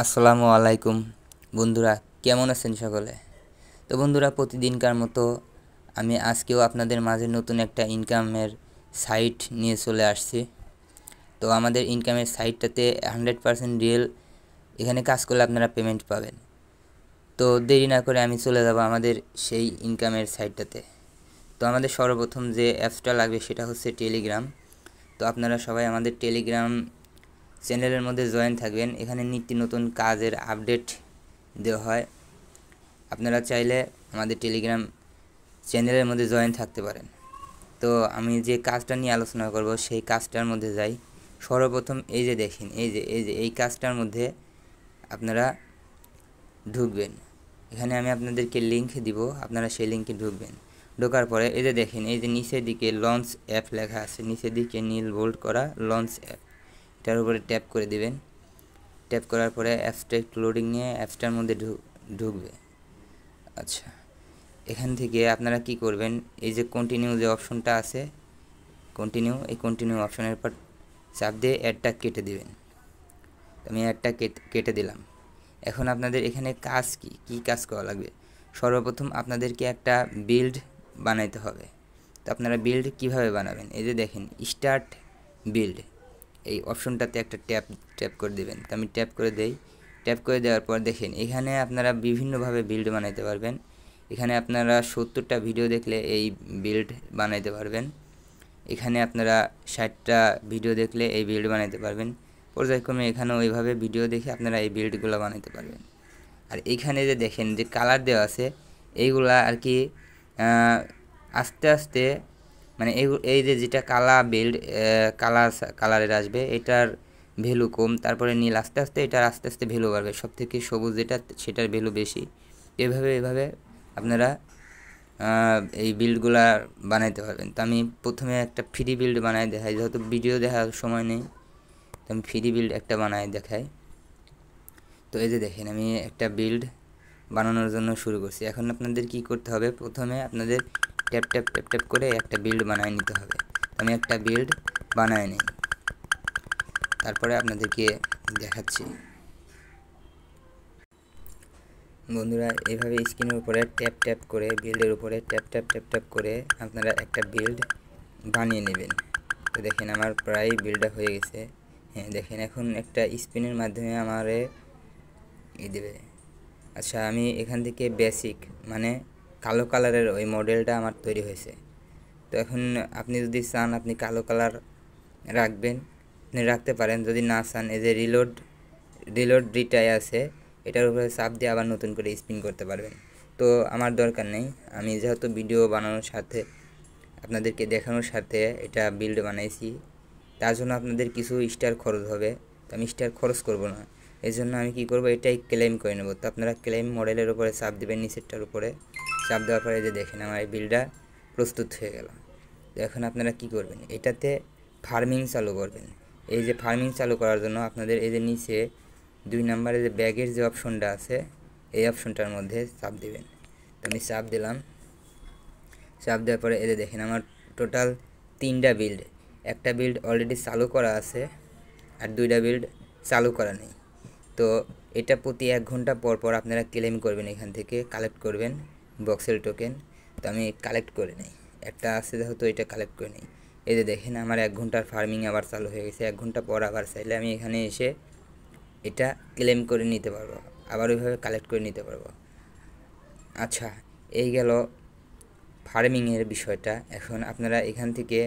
আসসালামু আলাইকুম বন্ধুরা, কেমন আছেন সকলে? তো বন্ধুরা, প্রতিদিনকার মতো আমি আজকেও আপনাদের মাঝে নতুন একটা ইনকামের সাইট নিয়ে চলে আসছি। তো আমাদের ইনকামের সাইটটাতে 100% রিয়েল, এখানে কাজ করলে আপনারা পেমেন্ট পাবেন। তো দেরি না করে আমি চলে যাব আমাদের সেই ইনকামের সাইটটাতে। তো আমাদের সর্বপ্রথম যে অ্যাপসটা লাগবে সেটা হচ্ছে টেলিগ্রাম। তো আপনারা সবাই আমাদের টেলিগ্রাম চ্যানেলের মধ্যে জয়েন থাকবেন। এখানে নিত্য নতুন কাজের আপডেট দেওয়া হয়। আপনারা চাইলে আমাদের টেলিগ্রাম চ্যানেলের মধ্যে জয়েন থাকতে পারেন। তো আমি যে কাজটা নিয়ে আলোচনা করব সেই কাজটার মধ্যে যাই। সর্বপ্রথম এই যে দেখেন, এই কাজটার মধ্যে আপনারা ঢুকবেন। এখানে আমি আপনাদেরকে লিঙ্ক দিব, আপনারা সেই লিঙ্কে ঢুকবেন। ঢোকার পরে এই যে দেখেন, এই যে নিচের দিকে লঞ্চ অ্যাপ লেখা আছে, নিচের দিকে নীল বোল্ড করা লঞ্চ অ্যাপ, এটার উপরে ট্যাপ করে দিবেন। ট্যাপ করার পরে অ্যাপসটা একটু লোডিং নিয়ে অ্যাপসটার মধ্যে ঢুকবে। আচ্ছা, এখান থেকে আপনারা কি করবেন, এই যে কন্টিনিউ যে অপশনটা আছে, এই কন্টিনিউ অপশনের পর চাপ দিয়ে অ্যাডটা কেটে দিবেন। আমি অ্যাডটা কেটে দিলাম। এখন আপনাদের এখানে কাজ কি কাজ করা লাগবে? সর্বপ্রথম আপনাদেরকে একটা বিল্ড বানাইতে হবে। তো আপনারা বিল্ড কিভাবে বানাবেন? এই যে দেখেন স্টার্ট বিল্ড, এই অপশনটাতে একটা ট্যাপ করে দেবেন। তো আমি ট্যাপ করে দেই। ট্যাপ করে দেওয়ার পর দেখেন এখানে আপনারা বিভিন্নভাবে বিল্ড বানাইতে পারবেন। এখানে আপনারা 70টা ভিডিও দেখলে এই বিল্ড বানাইতে পারবেন। এখানে আপনারা 60টা ভিডিও দেখলে এই বিল্ড বানাইতে পারবেন। পর্যায়ক্রমে এখানেও ওইভাবে ভিডিও দেখে আপনারা এই বিল্ডগুলো বানাইতে পারবেন। আর এইখানে যে দেখেন যে কালার দেওয়া আছে, এইগুলা আর কি আস্তে আস্তে, মানে এই যে যেটা বিল্ড কালারের আসবে, এটার ভ্যালু কম, তারপরে নীল, আস্তে আস্তে এটার আস্তে আস্তে ভ্যালু বাড়বে, সব থেকে সবুজ যেটা সেটার ভ্যালু বেশি। এভাবে আপনারা এই বিল্ডগুলা বানাইতে পারবেন। তো আমি প্রথমে একটা ফ্রি বিল্ড বানাই দেখাই, যেহেতু ভিডিও দেখার সময় নেই, তো আমি ফ্রি বিল্ড একটা বানাই দেখাই। তো এই যে দেখেন আমি একটা বিল্ড বানানোর জন্য শুরু করছি। এখন আপনাদের কি করতে হবে, প্রথমে আপনাদের ট্যাপ ট্যাপ ট্যাপ ট্যাপ করে একটা বিল্ড বানায় নিতে হবে। আমি একটা বিল্ড বানায় নিই, তারপরে আপনাদেরকে দেখাচ্ছি। বন্ধুরা, এইভাবে স্ক্রিনের উপরে ট্যাপ ট্যাপ করে, বিল্ডের উপরে ট্যাপ ট্যাপ ট্যাপ ট্যাপ করে আপনারা একটা বিল্ড বানিয়ে নেবেন। তো দেখেন আমার প্রায় বিল্ডটা হয়ে গেছে। হ্যাঁ দেখেন, এখন একটা স্পিনের মাধ্যমে আমারে দেবে। আচ্ছা, আমি এখান থেকে বেসিক, মানে কালো কালারের ওই মডেলটা আমার তৈরি হয়েছে। তো এখন আপনি যদি চান আপনি কালো কালার রাখবেন, আপনি রাখতে পারেন। যদি না চান, এই যে রিলোড রিটাই আছে, এটার উপরে চাপ দিয়ে আবার নতুন করে স্পিন করতে পারবেন। তো আমার দরকার নেই, আমি যেহেতু ভিডিও বানানোর সাথে আপনাদেরকে দেখানোর সাথে এটা বিল্ড বানাইছি, তার জন্য আপনাদের কিছু স্টার খরচ হবে। তো আমি স্টার খরচ করব না, এই জন্য আমি কি করব, এটাই ক্লেম করে নেব। তো আপনারা ক্লেম মডেলের উপরে চাপ দেবেন, নিচেরটার উপরে চাপ দেওয়ার পরে যে দেখেন আমার এই বিলটা প্রস্তুত হয়ে গেল। তো এখন আপনারা কি করবেন, এটাতে ফার্মিং চালু করবেন। এই যে ফার্মিং চালু করার জন্য আপনাদের এই যে নিচে 2 নম্বরে যে ব্যাগের যে অপশনটা আছে, এই অপশনটার মধ্যে চাপ দেবেন। তো আমি চাপ দিলাম। চাপ দেওয়ার পরে এই যে দেখেন আমার টোটাল 3টা বিল্ড, একটা বিল্ড অলরেডি চালু করা আছে আর 2টা বিল্ড চালু করা নেই। তো এটা প্রতি 1 ঘন্টা পর পর আপনারা ক্লেম করবেন, এখান থেকে কালেক্ট করবেন বক্সেল টোকেন। তো আমি কালেক্ট করে নিই, একটা আছে যেহেতু এটা কালেক্ট করে নিই। এই যে দেখেন আমার 1 ঘন্টার ফার্মিং আবার চালু হয়ে গেছে। 1 ঘন্টা পর আবার চাইলে আমি এখানে এসে এটা ক্লেম করে নিতে পারবো, আবার ওইভাবে কালেক্ট করে নিতে পারবো। আচ্ছা, এই গেল ফার্মিংয়ের বিষয়টা। এখন আপনারা এখান থেকে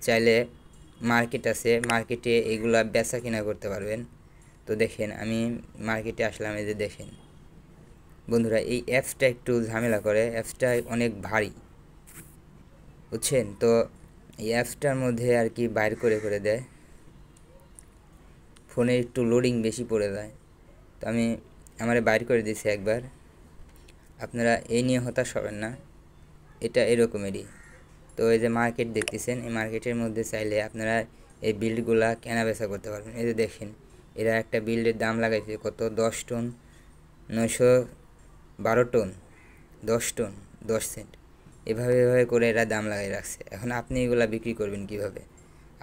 চাইলে মার্কেট আছে, মার্কেটে এগুলা বেচা কিনা করতে পারবেন। তো দেখেন আমি মার্কেটে আসলাম। এই যে দেখেন বন্ধুরা, এই অ্যাপসটা একটু ঝামেলা করে, অ্যাপসটা অনেক ভারী, বুঝছেন? তো এই অ্যাপসটার মধ্যে আর কি বাইর করে দেয়, ফোনে একটু লোডিং বেশি পড়ে যায়। তো আমি আমারে বাইর করে দিয়েছি একবার। আপনারা এই নিয়ে হতাশ হবেন না, এটা এরকমেরই। তো এই যে মার্কেট দেখতেছেন, এই মার্কেটের মধ্যে চাইলে আপনারা এই বিল্ডগুলা কেনা বেচা করতে পারবেন। এই যে দেখেন এরা একটা বিল্ডের দাম লাগাইছে কত, 10 টন 912 টন, 10 টন 10 সেন্ট, এভাবে করে এরা দাম লাগাই রাখছে। এখন আপনি এগুলা বিক্রি করবেন কিভাবে?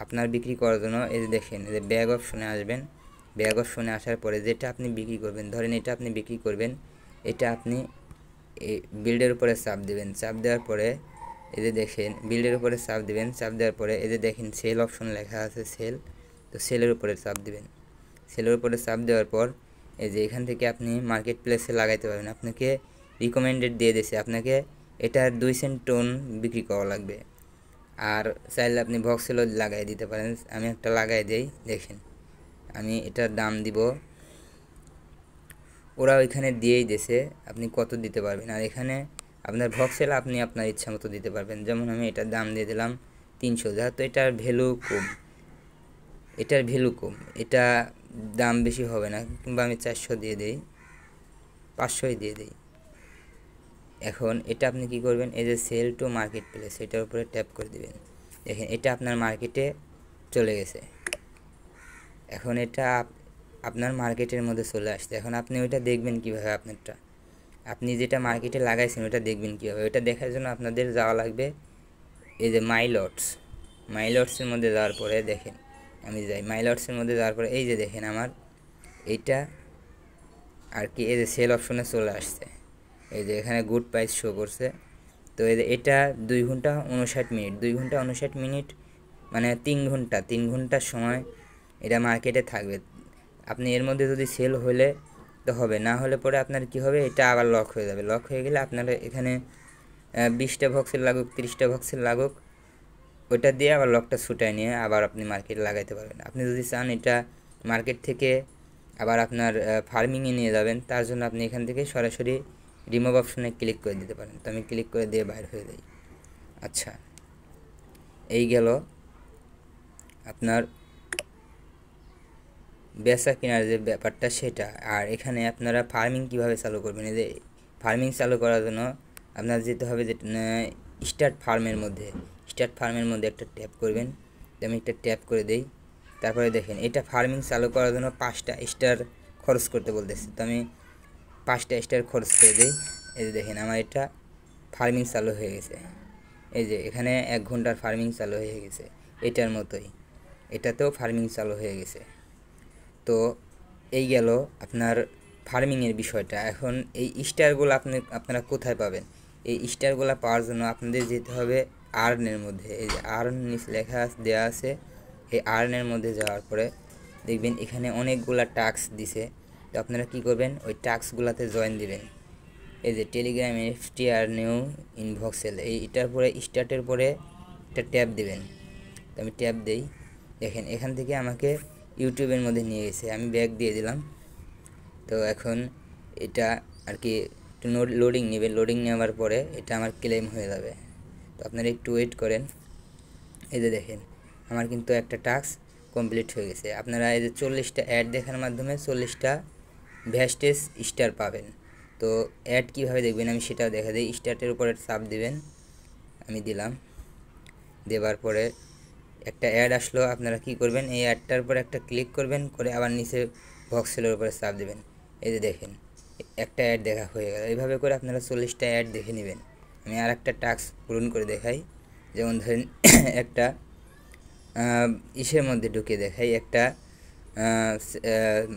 আপনার বিক্রি করার জন্য এই যে দেখেন, এই যে ব্যাগ অপশনে আসবেন। ব্যাক অপশনে আসার পরে যেটা আপনি বিক্রি করবেন, ধরেন এটা আপনি বিক্রি করবেন, এটা আপনি বিল্ডের উপরে চাপ দেবেন। চাপ দেওয়ার পরে এই যে দেখেন বিল্ডের উপরে চাপ দেবেন। চাপ দেওয়ার পরে এই যে দেখেন সেল অপশন লেখা আছে সেল, তো সেলের উপরে চাপ দেবেন। সেলের উপরে চাপ দেওয়ার পর এই যে এখান থেকে আপনি মার্কেট প্লেসে লাগাইতে পারবেন। আপনাকে রিকমেন্ডেড দিয়ে দিয়েছে, আপনাকে এটার 2 সেন্ট টোন বিক্রি করা লাগবে। আর চাইলে আপনি ভক্সেলও লাগাই দিতে পারেন। আমি একটা লাগাই দেই, দেখেন আমি এটার দাম দিব, ওরা ওইখানে দিয়েই দিয়েছে আপনি কত দিতে পারবেন। আর এখানে আপনার ভক্সেল আপনি আপনার ইচ্ছা মতো দিতে পারবেন। যেমন আমি এটার দাম দিয়ে দিলাম 300, যেহেতু এটার ভ্যালু কম, এটা দাম বেশি হবে না, কিংবা আমি 400 দিয়ে দিই, 500ই দিয়ে দিই। এখন এটা আপনি কি করবেন, এই যে সেল টু মার্কেট প্লেস এটার উপরে ট্যাপ করে দিবেন। দেখেন এটা আপনার মার্কেটে চলে গেছে। এখন এটা আপনার মার্কেটের মধ্যে চলে আসছে। এখন আপনি ওইটা দেখবেন কিভাবে, আপনারটা আপনি যেটা মার্কেটে লাগাইছেন ওটা দেখবেন কীভাবে। ওইটা দেখার জন্য আপনাদের যাওয়া লাগবে এই যে মাই লটসের মধ্যে যাওয়ার পরে দেখেন, আমি যাই মাই লটসের মধ্যে যাওয়ার পরে এই যে দেখেন আমার এইটা আর কি এই যে সেল অপশনে চলে আসছে। এই যে এখানে গুড প্রাইস শো করছে। তো এই যে এটা 2 ঘন্টা 59 মিনিট, 2 ঘন্টা 59 মিনিট মানে 3 ঘন্টার সময় এটা মার্কেটে থাকবে। আপনি এর মধ্যে যদি সেল হলে তো হবে, না হলে পরে আপনার কি হবে, এটা আবার লক হয়ে যাবে। লক হয়ে গেলে আপনার এখানে 20টা ভক্সেল লাগুক 30টা ভক্সেল লাগুক, ওইটা দিয়ে আবার লকটা ছুটায় নিয়ে আবার আপনি মার্কেট লাগাইতে পারবেন। আপনি যদি চান এটা মার্কেট থেকে আবার আপনার ফার্মিংয়ে নিয়ে যাবেন, তার জন্য আপনি এখান থেকে সরাসরি রিমুভ অপশনে ক্লিক করে দিতে পারেন। তো আমি ক্লিক করে দিয়ে বাইর হয়ে যাই। আচ্ছা, এই গেল আপনার বেচা কেনার যে ব্যাপারটা সেটা। আর এখানে আপনারা ফার্মিং কিভাবে চালু করবেন, এই যে ফার্মিং চালু করার জন্য আপনার যেতে হবে যে স্টার্ট ফার্মের মধ্যে একটা ট্যাপ করবেন। তো আমি একটা ট্যাপ করে দেই। তারপরে দেখেন এটা ফার্মিং চালু করার জন্য 5টা স্টার খরচ করতে বলতেছে। তো আমি 5টা স্টার খরচ করে দিই। এই যে দেখেন আমার এটা ফার্মিং চালু হয়ে গেছে। এই যে এখানে 1 ঘন্টার ফার্মিং চালু হয়ে গেছে, এটার মতোই এটাতেও ফার্মিং চালু হয়ে গেছে। তো এই গেল আপনার ফার্মিংয়ের বিষয়টা। এখন এই স্টারগুলো আপনারা কোথায় পাবেন? এই স্টারগুলো পাওয়ার জন্য আপনাদের যেতে হবে আর্নের মধ্যে। এই যে আর্ন লেখা দেওয়া আছে, এই আর্নের মধ্যে যাওয়ার পরে দেখবেন এখানে অনেকগুলা টাস্ক দিছে। তো আপনারা কি করবেন, ওই টাস্কগুলোতে জয়েন দিবেন। এই যে টেলিগ্রাম এফটিআর নিউ ইনভক্সেল, এটার পরে স্টার্টের পরে একটা ট্যাপ দিবেন। তো আমি ট্যাপ দেই, দেখেন এখান থেকে আমাকে ইউটিউবের মধ্যে নিয়ে গেছে। আমি ব্যাক দিয়ে দিলাম। তো এখন এটা আর কি একটু লোডিং নেবে, লোডিং নেওয়ার পরে এটা আমার ক্লেম হয়ে যাবে। তো আপনারা একটু ওয়েট করেন। এই যে দেখেন আমার কিন্তু একটা টাস্ক কমপ্লিট হয়ে গেছে। আপনারা এই যে 40টা অ্যাড দেখার মাধ্যমে 40টা ভ্যাস্টেজ স্টার পাবেন। তো অ্যাড কীভাবে দেখবেন আমি সেটাও দেখা দিই। স্টার্টের উপরে চাপ দিবেন, আমি দিলাম। দেওয়ার পরে একটা অ্যাড আসলো। আপনারা কি করবেন, এই অ্যাডটার উপর একটা ক্লিক করবেন, করে আবার নিচে ভক্সেলের উপরে চাপ দেবেন। এই যে দেখেন একটা অ্যাড দেখা হয়ে গেল। এইভাবে করে আপনারা 40টা অ্যাড দেখে নেবেন। আমি আর একটা টাস্ক পূরণ করে দেখাই। যেমন ধরেন একটা ইসের মধ্যে ঢুকে দেখাই, একটা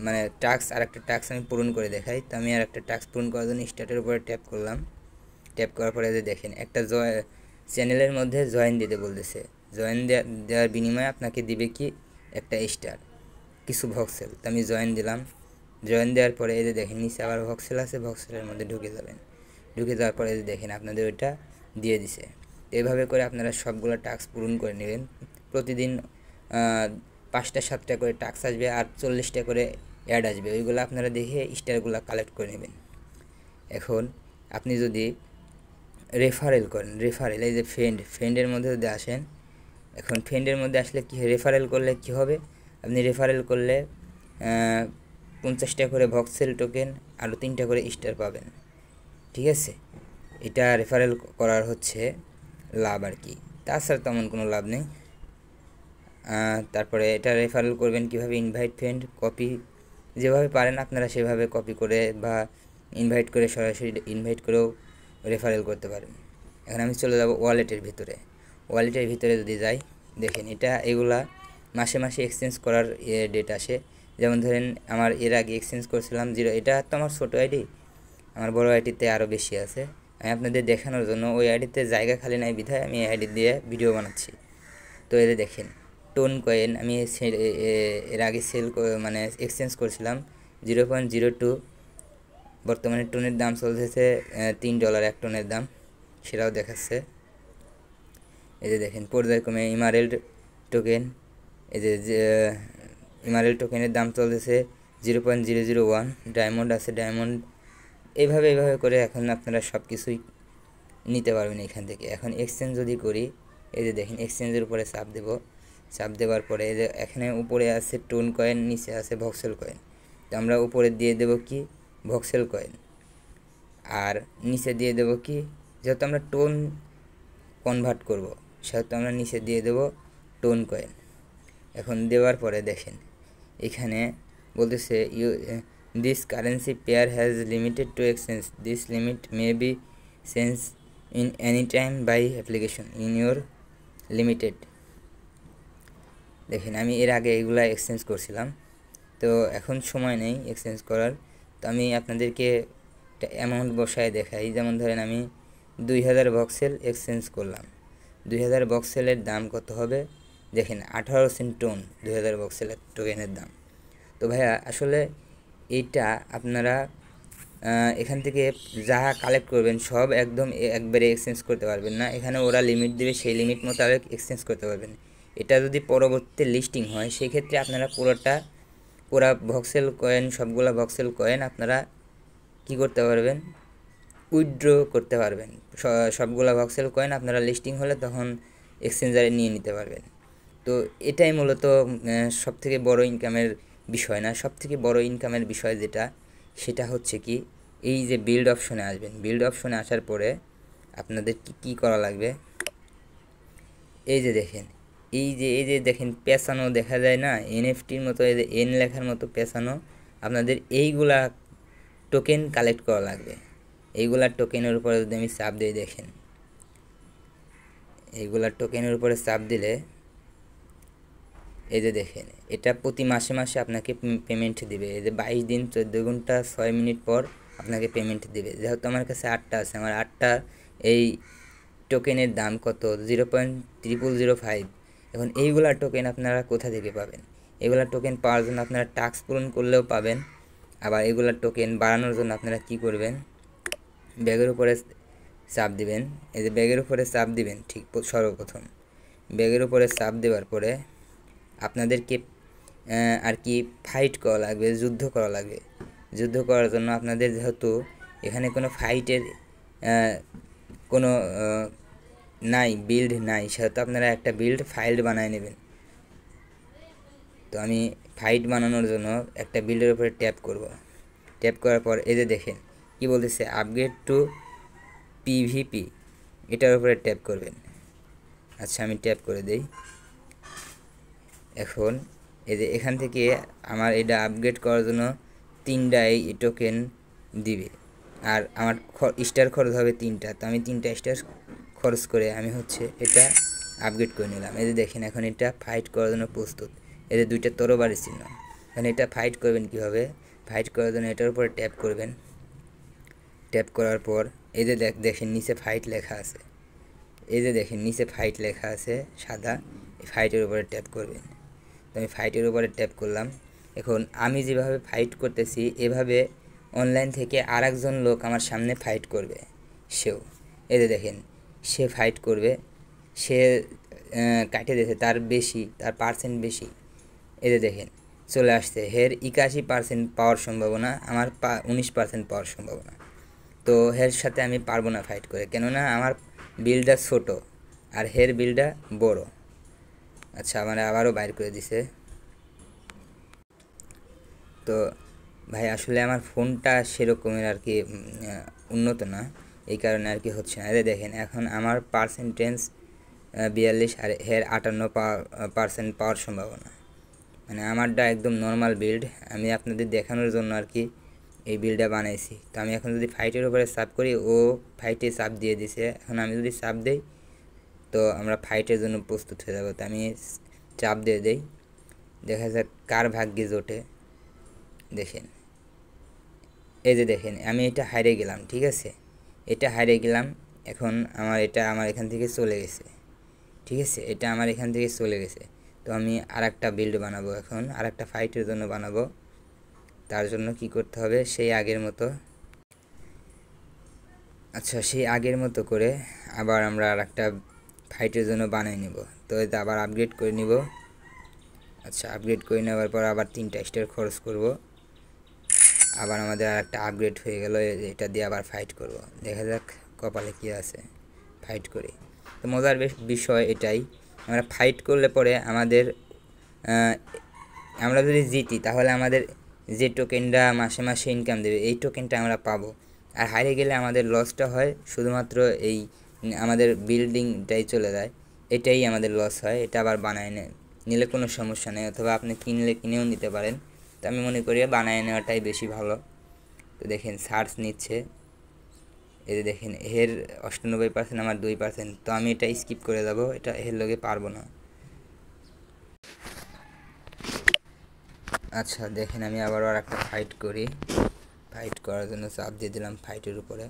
মানে টাস্ক, আর একটা টাস্ক আমি পূরণ করে দেখাই। তো আমি আর একটা টাস্ক পূরণ করার জন্য স্টার্টের উপরে ট্যাপ করলাম। ট্যাপ করার পরে যে দেখেন একটা চ্যানেলের মধ্যে জয়েন দিতে বলতেছে। জয়েন দেওয়ার বিনিময়ে আপনাকে দিবে কি একটা স্টার, কিছু ভক্সেল। তো আমি জয়েন দিলাম। জয়েন দেওয়ার পরে এই যে দেখেন নিচে আবার ভক্সেল আছে, ভক্সেলের মধ্যে ঢুকে যাবেন। ঢুকে যাওয়ার পরে যে দেখেন আপনাদের ওইটা দিয়ে দিছে। এইভাবে করে আপনারা সবগুলো টাস্ক পূরণ করে নেবেন। প্রতিদিন 5টা 7টা করে টাস্ক আসবে, আর 40টা করে অ্যাড আসবে। ওইগুলো আপনারা দেখে স্টারগুলো কালেক্ট করে নেবেন। এখন আপনি যদি রেফারেল করেন, রেফারেল এই যে ফ্রেন্ডের মধ্যে যদি আসেন, এখন ফ্রেন্ডের মধ্যে আসলে কি রেফারেল করলে কি হবে, আপনি রেফারেল করলে 50টা করে ভক্সেল টোকেন, আরও 3টা করে স্টার পাবেন। ঠিক আছে, এটা রেফারেল করার হচ্ছে লাভ আর কি, তাছাড়া তেমন কোনো লাভ নেই। তারপরে এটা রেফারেল করবেন কিভাবে, ইনভাইট ফ্রেন্ড, কপি, যেভাবে পারেন আপনারা সেভাবে কপি করে বা ইনভাইট করে, সরাসরি ইনভাইট করেও রেফারেল করতে পারেন। এখন আমি চলে যাব ওয়ালেটের ভিতরে। ওয়ালেটের ভিতরে যদি যাই, দেখেন এগুলা মাসে মাসে এক্সচেঞ্জ করার ডেট আসে। যেমন ধরেন আমার এর আগে এক্সচেঞ্জ করছিলাম 0, এটা তো আমার ছোটো আইডি, আমার বড় আইডিতে আরও বেশি আছে। আমি আপনাদের দেখানোর জন্য ওই আইডিতে জায়গা খালি নাই বিধায় আমি এই আইডি দিয়ে ভিডিও বানাচ্ছি। তো এতে দেখেন টোন কয়েন আমি এর আগে মানে এক্সচেঞ্জ করছিলাম 0.02, বর্তমানে টোনের দাম চলতেছে $3 এক টোনের দাম, সেটাও দেখাচ্ছে। এই যে দেখেন পর্যায়ক্রমে ইমারেল্ড টোকেন, এই যে ইমারেল্ড টোকেনের দাম চলতেছে 0.001, ডায়মন্ড আছে, ডায়মন্ড এইভাবে করে এখন আপনারা সব কিছুই নিতে পারবেন এখান থেকে। এখন এক্সচেঞ্জ যদি করি, এই যে দেখেন এক্সচেঞ্জের উপরে চাপ দেব, চাপ দেওয়ার পরে এই যে এখানে উপরে আছে টোন কয়েন, নিচে আছে ভক্সেল কয়েন। তো আমরা উপরে দিয়ে দেব কি ভক্সেল কয়েন, আর নিচে দিয়ে দেব কি, যেহেতু আমরা টোন কনভার্ট করব সেহেতু আমরা নিচে দিয়ে দেব টোন কয়েন। এখন দেওয়ার পরে দেখেন এখানে বলতেছে this currency pair has limited to exchange, this limit may be change in any time by application in your limited. দেখেন আমি এর আগে এগুলা এক্সচেঞ্জ করছিলাম, তো এখন সময় নেই এক্সচেঞ্জ করার। তো আমি আপনাদেরকে একটা অ্যামাউন্ট বসায় দেখাই। যেমন ধরেন আমি 2000 ভক্সেল এক্সচেঞ্জ করলাম, 2000 ভক্সেলের দাম কত হবে দেখেন 18 সেন্ট টোন, 2000 ভক্সেলের টোকেনের দাম। তো ভাইয়া আসলে এইটা আপনারা এখান থেকে যা কালেক্ট করবেন সব একদম একবারে এক্সচেঞ্জ করতে পারবেন না, এখানে ওরা লিমিট দেবে, সেই লিমিট মোতাবেক এক্সচেঞ্জ করতে পারবেন। এটা যদি পরবর্তীতে লিস্টিং হয় সেক্ষেত্রে আপনারা পুরা ভক্সেল কয়েন, সবগুলা ভক্সেল কয়েন আপনারা কি করতে পারবেন, উইথড্র করতে পারবেন। সবগুলা ভক্সেল কয়েন আপনারা লিস্টিং হলে তখন এক্সচেঞ্জারে নিয়ে নিতে পারবেন। তো এটাই মূলত সবথেকে বড় ইনকামের বিষয় না, সবথেকে বড় ইনকামের বিষয় যেটা, সেটা হচ্ছে কি এই যে বিল্ড অপশনে আসবেন। বিল্ড অপশনে আসার পরে আপনাদের কি করা লাগবে, এই যে দেখেন এই যে দেখেন পেছানো দেখা যায় না, এনএফটির মতো, এই যে এন লেখার মতো পেছানো, আপনাদের এইগুলা টোকেন কালেক্ট করা লাগবে। এইগুলা টোকেনের উপরে যদি আমি চাপ দিই, দেখেন এইগুলা টোকেনের উপরে চাপ দিলে এই যে দেখেন এটা প্রতি মাসে মাসে আপনাকে পেমেন্ট দিবে। এই যে 22 দিন 14 ঘন্টা 6 মিনিট পর আপনাকে পেমেন্ট দিবে। যেহেতু আমার কাছে 8টা আছে, আমার 8টা এই টোকেনের দাম কত 0.0005। এখন এইগুলা টোকেন আপনারা কোথা থেকে পাবেন, এগুলা টোকেন পাওয়ার জন্য আপনারা টাস্ক পূরণ করলেও পাবেন। আবার এগুলা টোকেন বাড়ানোর জন্য আপনারা কি করবেন, ব্যাগের উপরে চাপ দিবেন। এই যে ব্যাগের উপরে চাপ দিবেন, ঠিক সর্বপ্রথম ব্যাগের উপরে চাপ দেওয়ার পরে আপনাদেরকে আর কি ফাইট করা লাগবে, যুদ্ধ করা লাগবে। যুদ্ধ করার জন্য আপনাদের যেহেতু এখানে কোনো ফাইটের কোনো নাই, বিল্ড নাই, সেহেতু আপনারা একটা বিল্ড ফাইল বানায় নেবেন। তো আমি ফাইট বানানোর জন্য একটা বিল্ডের উপরে ট্যাপ করব। ট্যাপ করার পর এই যে দেখেন কি বলতেছে, আপগ্রেড টু পিভিপি, এটার উপরে ট্যাপ করবেন। আচ্ছা আমি ট্যাপ করে দেই। এখন এই যে এখান থেকে আমার এটা আপগ্রেড করার জন্য 3টা এই টোকেন দিবে, আর আমার স্টার খরচ হবে 3টা। তো আমি 3টা স্টার খরচ করে আমি হচ্ছে এটা আপগ্রেড করে নিলাম। এই যে দেখেন এখন এটা ফাইট করার জন্য প্রস্তুত। এই যে 2টা তরবারি চিহ্ন, এখন এটা ফাইট করবেন কীভাবে, ফাইট করার জন্য এটার উপরে ট্যাপ করবেন। ট্যাপ করার পর এই যে দেখেন নিচে ফাইট লেখা আছে, এই যে দেখেন নিচে ফাইট লেখা আছে সাদা, এই ফাইটের উপরে ট্যাপ করবেন। তো আমি ফাইটের উপরে ট্যাপ করলাম। এখন আমি যেভাবে ফাইট করতেছি এভাবে অনলাইন থেকে আরেকজন লোক আমার সামনে ফাইট করবে, সেও এই যে দেখেন সে ফাইট করবে, সে কাটে দিয়েছে, তার বেশি, তার পার্সেন্ট বেশি। এই যে দেখেন চলে আসছে, হের 81% পাওয়ার সম্ভাবনা, আমার 19% পাওয়ার সম্ভাবনা। তো হের সাথে আমি পারবো না ফাইট করে, কেননা আমার বিলটা ছোট আর হের বিলটা বড়। আচ্ছা আমার আবারও বাইর করে দিছে। তো ভাই আসলে আমার ফোনটা সেরকমের আর কি উন্নত না, এই কারণে আর কি হচ্ছে না। এই দেখেন এখন আমার পার্সেন্টেজ 42 আর হের 58% পাওয়ার সম্ভাবনা। মানে আমারটা একদম নর্মাল বিল্ড, আমি আপনাদের দেখানোর জন্য আর কি এই বিলটা বানাইছি। তো আমি এখন যদি ফাইটের উপরে চাপ করি, ও ফাইটে চাপ দিয়ে দিছে, এখন আমি যদি চাপ দেই তো আমরা ফাইটের জন্য প্রস্তুত হয়ে যাবো। তো আমি চাপ দিয়ে দেই, দেখা যাক কার ভাগ্যে জোটে। দেখেন এই যে দেখেন আমি এটা হারিয়ে গেলাম, ঠিক আছে, এটা হারিয়ে গেলাম। এখন আমার এখান থেকে চলে গেছে, ঠিক আছে, এটা আমার এখান থেকে চলে গেছে। তো আমি আর একটা বিল্ড বানাবো, এখন আর একটা ফাইটের জন্য বানাবো। তার জন্য কি করতে হবে, সেই আগের মতো, আচ্ছা সেই আগের মতো করে আবার আমরা আর একটা ফাইটের জন্য বানিয়ে নেব। তো এটা আবার আপগ্রেড করে নিব। আচ্ছা আপগ্রেড করে নেওয়ার পর আবার 3টা স্টার খরচ করব। আবার আমাদের আর একটা আপগ্রেড হয়ে গেল, এটা দিয়ে আবার ফাইট করব। দেখা যাক কপালে কী আছে, ফাইট করি। তো মজার বিষয় এটাই, আমরা ফাইট করলে পরে আমাদের আমরা যদি জিতি তাহলে আমাদের যে টোকেনটা মাসে মাসে ইনকাম দেবে এই টোকেনটা আমরা পাবো। আর হারিয়ে গেলে আমাদের লসটা হয় শুধুমাত্র এই আমাদের বিল্ডিংটাই চলে যায়, এটাই আমাদের লস হয়। এটা আবার বানায় নিলে কোনো সমস্যা নেই, অথবা আপনি কিনেও নিতে পারেন। তো আমি মনে করি বানায় নেওয়াটাই বেশি ভালো। তো দেখেন সার্চ নিচ্ছে, এই যে দেখেন এর 98%, আমার 2%। তো আমি এটা স্কিপ করে যাব, এটা এর লগে পারবো না। আচ্ছা দেখেন আমি আবার আর একটা ফাইট করি। ফাইট করার জন্য চাপ দিয়ে দিলাম ফাইটের উপরে,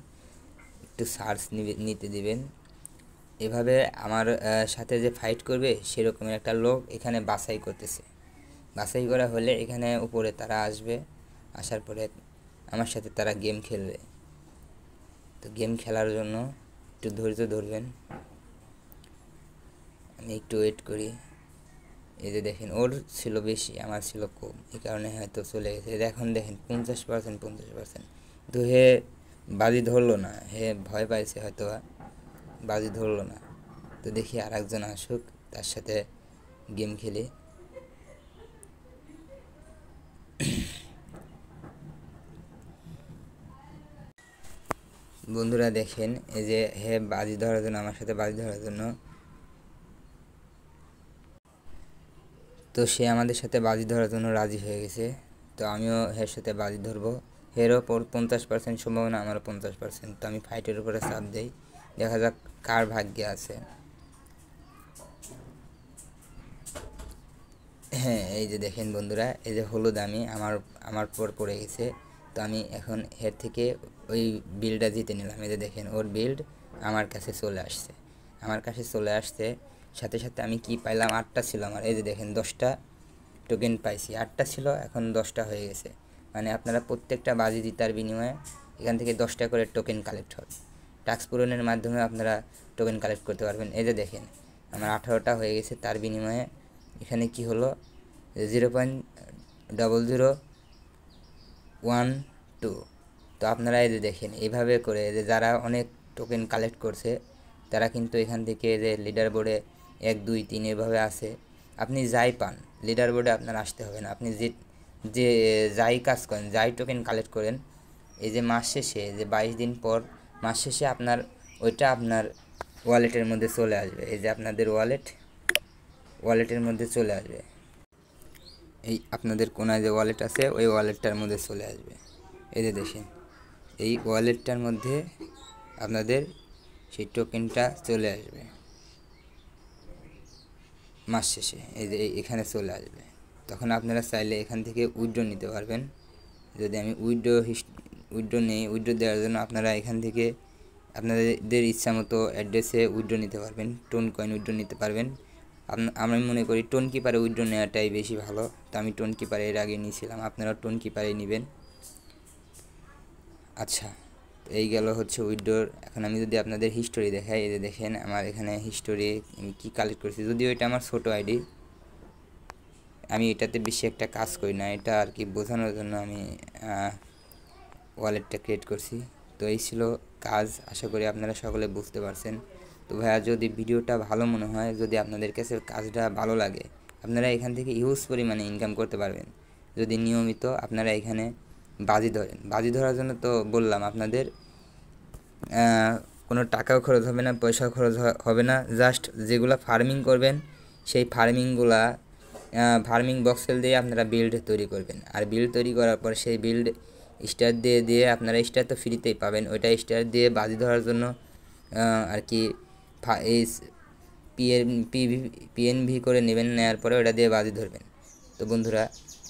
একটু সার্চ নিতে দিবেন। এভাবে আমার সাথে যে ফাইট করবে সেরকমের একটা লোক এখানে বাছাই করতেছে। বাছাই করা হলে এখানে উপরে তারা আসবে, আসার পরে আমার সাথে তারা গেম খেলবে। তো গেম খেলার জন্য একটু ধৈর্য ধরবেন, আমি একটু ওয়েট করি। এই যে দেখেন ওর ছিল বেশি, আমার ছিল কম, এই কারণে হয়তো চলে গেছে। এখন দেখেন 50%। তো হে বাজি ধরলো না, হে ভয় পাইছে হয়তো, বাজি ধরলো না। তো দেখি আর একজন আসুক, তার সাথে গেম খেলি। বন্ধুরা দেখেন এই যে হে বাজি ধরার জন্য, আমার সাথে বাজি ধরার জন্য, তো সে আমাদের সাথে বাজি ধরার জন্য রাজি হয়ে গেছে। তো আমিও হের সাথে বাজি ধরবো। হেরও 50% সম্ভাবনা, আমারও 50%। তো আমি ফাইটের উপরে চাপ দিই, দেখা যাক কার ভাগ্যে আছে। হ্যাঁ এই যে দেখেন বন্ধুরা, এই যে হলুদ আমি আমার পর পড়ে গেছে। তো আমি এখন হের থেকে ওই বিলটা জিতে নিলাম। এই যে দেখেন ওর বিল্ড আমার কাছে চলে আসছে, সাথে সাথে আমি কি পাইলাম, 8টা ছিল আমার। এই যে দেখেন 10টা টোকেন পাইছি, 8টা ছিল এখন 10টা হয়ে গেছে। মানে আপনারা প্রত্যেকটা বাজি জিতার বিনিময়ে এখান থেকে 10টা করে টোকেন কালেক্ট হবে। টাস্ক পূরণের মাধ্যমে আপনারা টোকেন কালেক্ট করতে পারবেন। এই যে দেখেন আমার 18টা হয়ে গেছে, তার বিনিময়ে এখানে কি হলো 0.0012। তো আপনারা এই যে দেখেন এইভাবে করে যে যারা অনেক টোকেন কালেক্ট করছে তারা কিন্তু এখান থেকে যে লিডার বোর্ডে 1 2 3 এভাবে আসে। আপনি যাই পান লিডার বোর্ডে আপনার আসতে হবে না, আপনি যে যাই কাজ করেন, যাই টোকেন কালেক্ট করেন, এই যে মাস শেষে যে 22 দিন পর মাস শেষে আপনার ওইটা আপনার ওয়ালেটের মধ্যে চলে আসবে। এই যে আপনাদের ওয়ালেটের মধ্যে চলে আসবে, এই আপনাদের কোনায় যে ওয়ালেট আছে ওই ওয়ালেটটার মধ্যে চলে আসবে। এই যে দেখেন এই ওয়ালেটটার মধ্যে আপনাদের সেই টোকেনটা চলে আসবে মাস শেষে, এই যে এখানে চলে আসবে। তখন আপনারা চাইলে এখান থেকে উইথড্র নিতে পারবেন। যদি আমি উইথড্র দেওয়ার জন্য আপনারা এখান থেকে আপনাদের ইচ্ছা মতো অ্যাড্রেসে উইথড্র নিতে পারবেন, টোন কয়েন উইথড্র নিতে পারবেন। আমি মনে করি টোন কিপারে উইথড্র নেওয়াটাই বেশি ভালো। তো আমি টোন কিপারে এর আগে নিয়েছিলাম, আপনারা টোন কিপারে নেবেন। আচ্ছা এই গেল হচ্ছে উইথড্রোর। এখন আমি যদি আপনাদের হিস্টোরি দেখাই, এই যে দেখেন আমার এখানে হিস্টোরি আমি কী কালেক্ট করেছি। যদিও এটা আমার ছোটো আইডি, আমি এটাতে বেশি একটা কাজ করি না, এটা আর কি বোঝানোর জন্য আমি ওয়ালেটটা ক্রিয়েট করছি। তো এই ছিল কাজ, আশা করি আপনারা সকলে বুঝতে পারছেন। তো ভাইয়া যদি ভিডিওটা ভালো মনে হয়, যদি আপনাদের কাছে কাজটা ভালো লাগে, আপনারা এখান থেকে হিউজ পরিমাণে ইনকাম করতে পারবেন যদি নিয়মিত আপনারা এখানে বাজি ধরার জন্য। তো বললাম আপনাদের কোনো টাকাও খরচ হবে না, পয়সাও খরচ হবে না। জাস্ট যেগুলো ফার্মিং করবেন সেই ফার্মিং বক্সেল দিয়ে আপনারা বিল্ড তৈরি করবেন। আর বিল্ড তৈরি করার পর সেই বিল্ড স্টার দিয়ে আপনারা স্টার তো ফ্রিতেই পাবেন, ওইটা স্টার দিয়ে বাজি ধরার জন্য আর কি এই পিএনভি করে নেবেন, নেওয়ার পরে ওটা দিয়ে বাজি ধরবেন। তো বন্ধুরা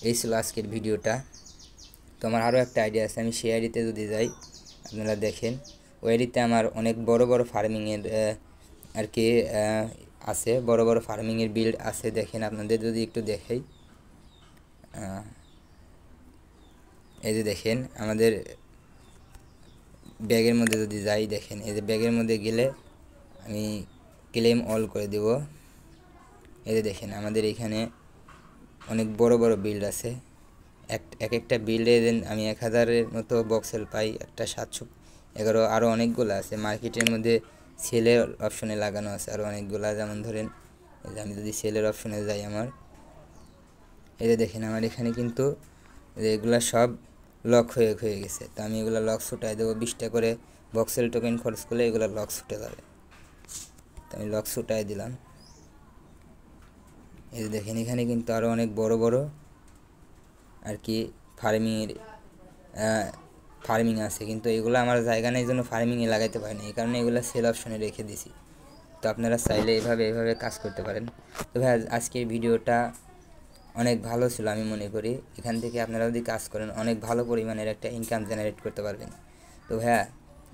এই ছিল আজকের ভিডিওটা। তো আমার আরও একটা আইডিয়া আছে, আমি সেই আইডিতে যদি যাই আপনারা দেখেন, ওই আইডিতে আমার অনেক বড় বড় ফার্মিংয়ের আর কি আছে, বড় বড় ফার্মিংয়ের বিল্ড আছে। দেখেন আপনাদের যদি একটু দেখাই, এই যে দেখেন আমাদের ব্যাগের মধ্যে যদি যাই, দেখেন এই যে ব্যাগের মধ্যে গেলে আমি ক্লেম অল করে দেব। এই যে দেখেন আমাদের এখানে অনেক বড় বড় বিল্ড আছে। এক একটা বিল্ডে আমি 1000-এর মতো বক্সেল পাই, একটা 711, আরও অনেকগুলো আছে মার্কেটের মধ্যে। সেলের অপশনে লাগানো আছে আরও অনেকগুলো। যেমন ধরেন এই যে আমি যদি সেলের অপশনে যাই, আমার এই যে দেখেন আমার এখানে কিন্তু এগুলা সব লক হয়ে গেছে। তো আমি এগুলো লক ছুটাই দেবো, 20টা করে বক্সেল টোকেন খরচ করলে এগুলো লক ছুটে যাবে। তো আমি লক ছুটাই দিলাম। এই যে দেখেন এখানে কিন্তু আরও অনেক বড় বড় আর কি ফার্মিং আছে, কিন্তু এগুলো আমার জায়গা নেই, জন্য ফার্মিংয়ে লাগাইতে পারি না। এই কারণে এগুলো সেল অপশনে রেখে দিছি। তো আপনারা চাইলে এভাবে কাজ করতে পারেন। তো ভাই আজকের ভিডিওটা অনেক ভালো ছিল, আমি মনে করি এখান থেকে আপনারা যদি কাজ করেন অনেক ভালো পরিমাণের একটা ইনকাম জেনারেট করতে পারবেন। তো ভাইয়া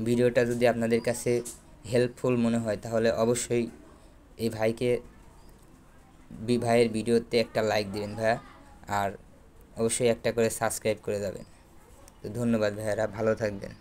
ভিডিওটা যদি আপনাদের কাছে হেল্পফুল মনে হয় তাহলে অবশ্যই এই ভাইয়ের ভিডিওতে একটা লাইক দিবেন ভাইয়া, আর অবশ্যই একটা করে সাবস্ক্রাইব করে যাবেন। তো ধন্যবাদ ভাইয়ারা, ভালো থাকবেন।